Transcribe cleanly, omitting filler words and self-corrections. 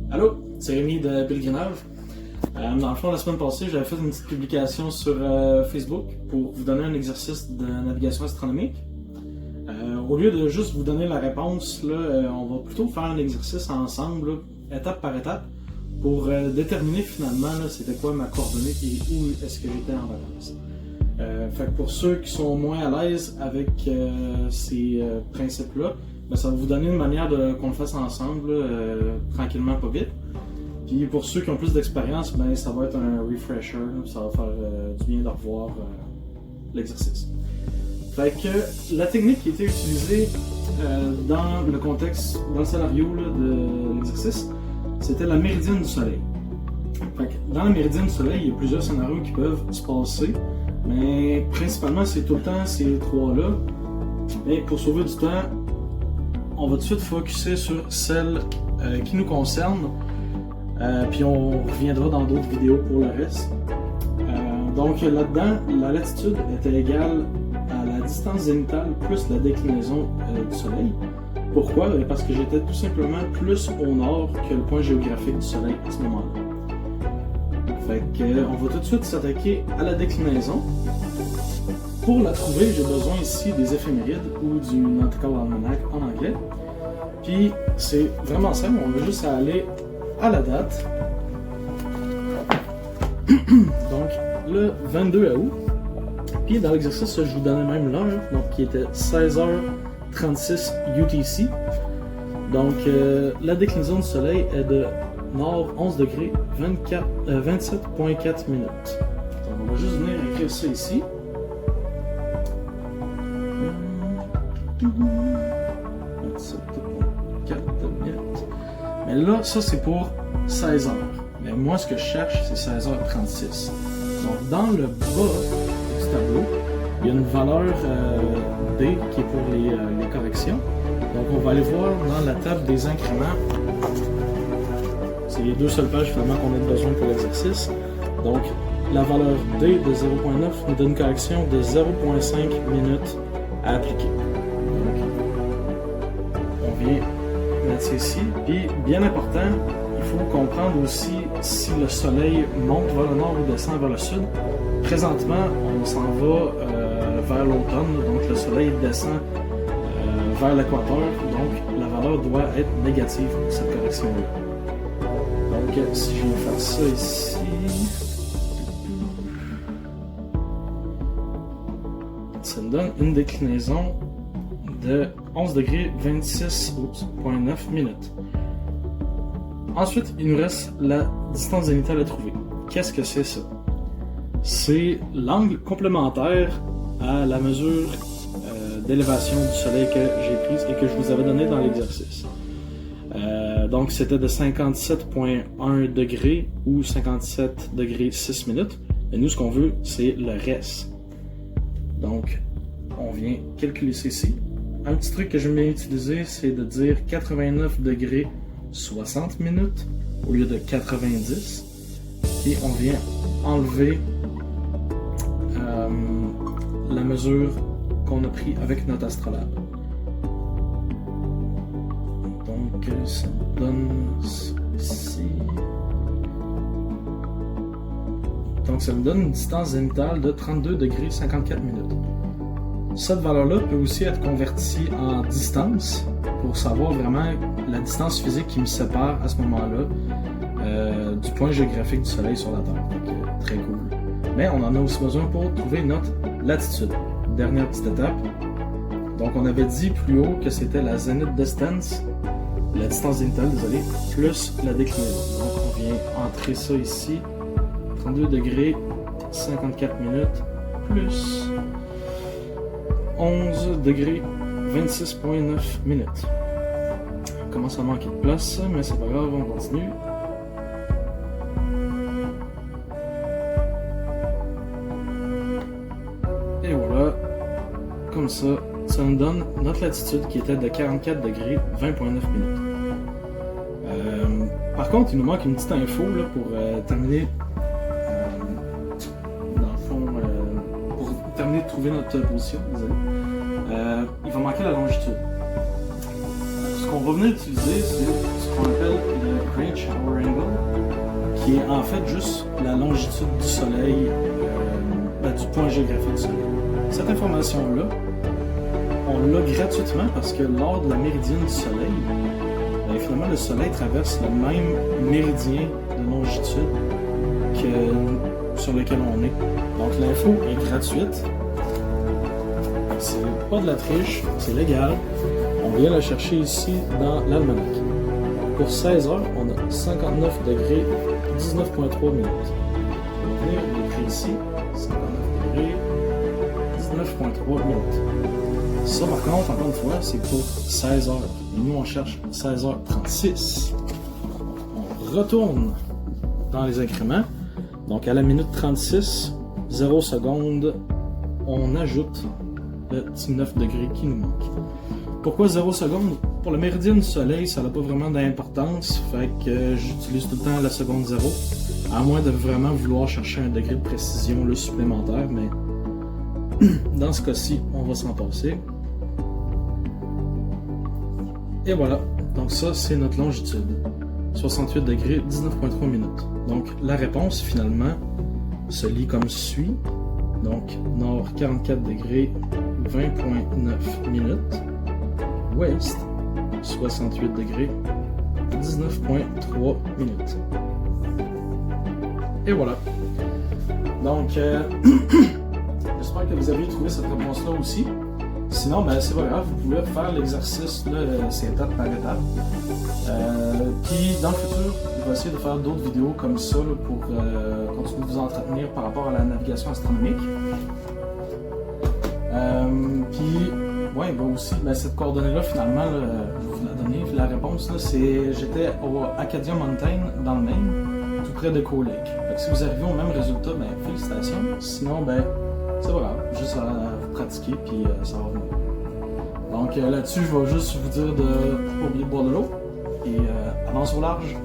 Allô, c'est Rémi de Pellegrinage. Dans le fond, la semaine passée, j'avais fait une petite publication sur Facebook pour vous donner un exercice de navigation astronomique. Au lieu de juste vous donner la réponse, là, on va plutôt faire un exercice ensemble, là, étape par étape, pour déterminer finalement c'était quoi ma coordonnée et où est-ce que j'étais en vacances. Fait que pour ceux qui sont moins à l'aise avec ces principes-là, ben, ça va vous donner une manière qu'on le fasse ensemble, tranquillement, pas vite. Puis pour ceux qui ont plus d'expérience, ben, ça va être un refresher, ça va faire du bien de revoir l'exercice. Fait que la technique qui a été utilisée dans le contexte, dans le scénario là, de l'exercice, c'était la méridienne du soleil. Fait que dans la méridienne du soleil, il y a plusieurs scénarios qui peuvent se passer, mais principalement c'est tout le temps ces trois-là. Mais pour sauver du temps, on va tout de suite focuser sur celle qui nous concerne, puis on reviendra dans d'autres vidéos pour le reste. Donc là-dedans, la latitude était égale à la distance zénitale plus la déclinaison du soleil. Pourquoi? Parce que j'étais tout simplement plus au nord que le point géographique du soleil à ce moment-là. Fait que, on va tout de suite s'attaquer à la déclinaison. Pour la trouver, j'ai besoin ici des éphémérides ou du Nautical Almanac en anglais. Puis c'est vraiment simple, on va juste aller à la date. Donc le 22 août. Puis dans l'exercice, je vous donnais même l'heure, donc qui était 16h36 UTC. Donc la déclinaison du soleil est de nord 11 degrés 27.4 minutes. Donc on va juste venir écrire ça ici. 27.4 minutes. Mais là, ça c'est pour 16h. Mais moi, ce que je cherche, c'est 16h36. Donc dans le bas du tableau, il y a une valeur D qui est pour les corrections. Donc on va aller voir dans la table des incréments. C'est les deux seules pages finalement qu'on a besoin pour l'exercice. Donc la valeur D de 0.9 nous donne une correction de 0.5 minutes à appliquer. Donc on vient mettre ça ici. Puis bien important, il faut comprendre aussi si le soleil monte vers le nord ou descend vers le sud. Présentement, on s'en va vers l'automne, donc le soleil descend vers l'équateur, donc la valeur doit être négative pour cette correction-là. Donc si je viens faire ça ici, ça me donne une déclinaison de 11 degrés 26.9 minutes. Ensuite, il nous reste la distance zénitale à trouver. Qu'est-ce que c'est ça? C'est l'angle complémentaire à la mesure d'élévation du soleil que j'ai prise et que je vous avais donné dans l'exercice. Donc c'était de 57.1 degrés ou 57 degrés 6 minutes. Et nous, ce qu'on veut, c'est le reste. Donc, on vient calculer ça ici. Un petit truc que je vais utiliser, c'est de dire 89 degrés 60 minutes au lieu de 90. Et on vient enlever la mesure qu'on a pris avec notre astrolabe. Donc ça nous donne ici. Donc ça nous donne une distance zénitale de 32 degrés 54 minutes. Cette valeur-là peut aussi être convertie en distance pour savoir vraiment la distance physique qui me sépare à ce moment-là du point géographique du soleil sur la Terre. Donc très cool. Mais on en a aussi besoin pour trouver notre latitude. Dernière petite étape. Donc on avait dit plus haut que c'était la zenith distance, la distance zénitale, désolé, plus la déclinaison. Donc on vient entrer ça ici. 32 degrés 54 minutes plus 11 degrés 26.9 minutes. On commence à manquer de place, mais c'est pas grave, on continue. Et voilà, comme ça, ça nous donne notre latitude qui était de 44 degrés 20.9 minutes. Par contre, il nous manque une petite info là, pour terminer. Dans le fond, pour terminer de trouver notre position, désolé. Il va manquer la longitude. Ce qu'on va venir utiliser, c'est ce qu'on appelle le Great Shower Angle, qui est en fait juste la longitude du Soleil, du point géographique du Soleil. Cette information-là, on l'a gratuitement parce que lors de la méridienne du Soleil, finalement le Soleil traverse le même méridien de longitude que sur lequel on est. Donc l'info est gratuite, c'est pas de la triche, c'est légal. On vient la chercher ici dans l'almanach. Pour 16 heures, on a 59 degrés, 19,3 minutes. On va venir l'écrire ici, 59 degrés, 19,3 minutes. Ça, par contre, encore une fois, c'est pour 16 heures. Et nous, on cherche 16h36. On retourne dans les incréments. Donc, à la minute 36, 0 secondes, on ajoute le 19 degrés qui nous manque. Pourquoi 0 secondes? Pour le méridien du Soleil, ça n'a pas vraiment d'importance. Fait que j'utilise tout le temps la seconde 0. À moins de vraiment vouloir chercher un degré de précision là, supplémentaire. Mais dans ce cas-ci, on va s'en passer. Et voilà, donc ça c'est notre longitude, 68 degrés, 19,3 minutes. Donc la réponse finalement se lit comme suit, donc nord 44 degrés, 20,9 minutes, ouest 68 degrés, 19,3 minutes. Et voilà. Donc j'espère que vous avez trouvé cette réponse-là aussi. Sinon, ben, c'est pas grave, vous pouvez faire l'exercice, c'est étape par étape. Puis, dans le futur, je vais essayer de faire d'autres vidéos comme ça là, pour continuer de vous entretenir par rapport à la navigation astronomique. Puis, ouais, ben aussi, ben, cette coordonnée-là, finalement, là, je vais vous la donner. Puis la réponse, là, c'est j'étais au Acadia Mountain, dans le Maine, tout près de Cold Lake. Fait que si vous arrivez au même résultat, ben, félicitations. Sinon, ben, c'est pas grave, juste à vous pratiquer, puis ça va venir. Donc là-dessus, je vais juste vous dire de ne pas oublier de boire de l'eau, et avance au large.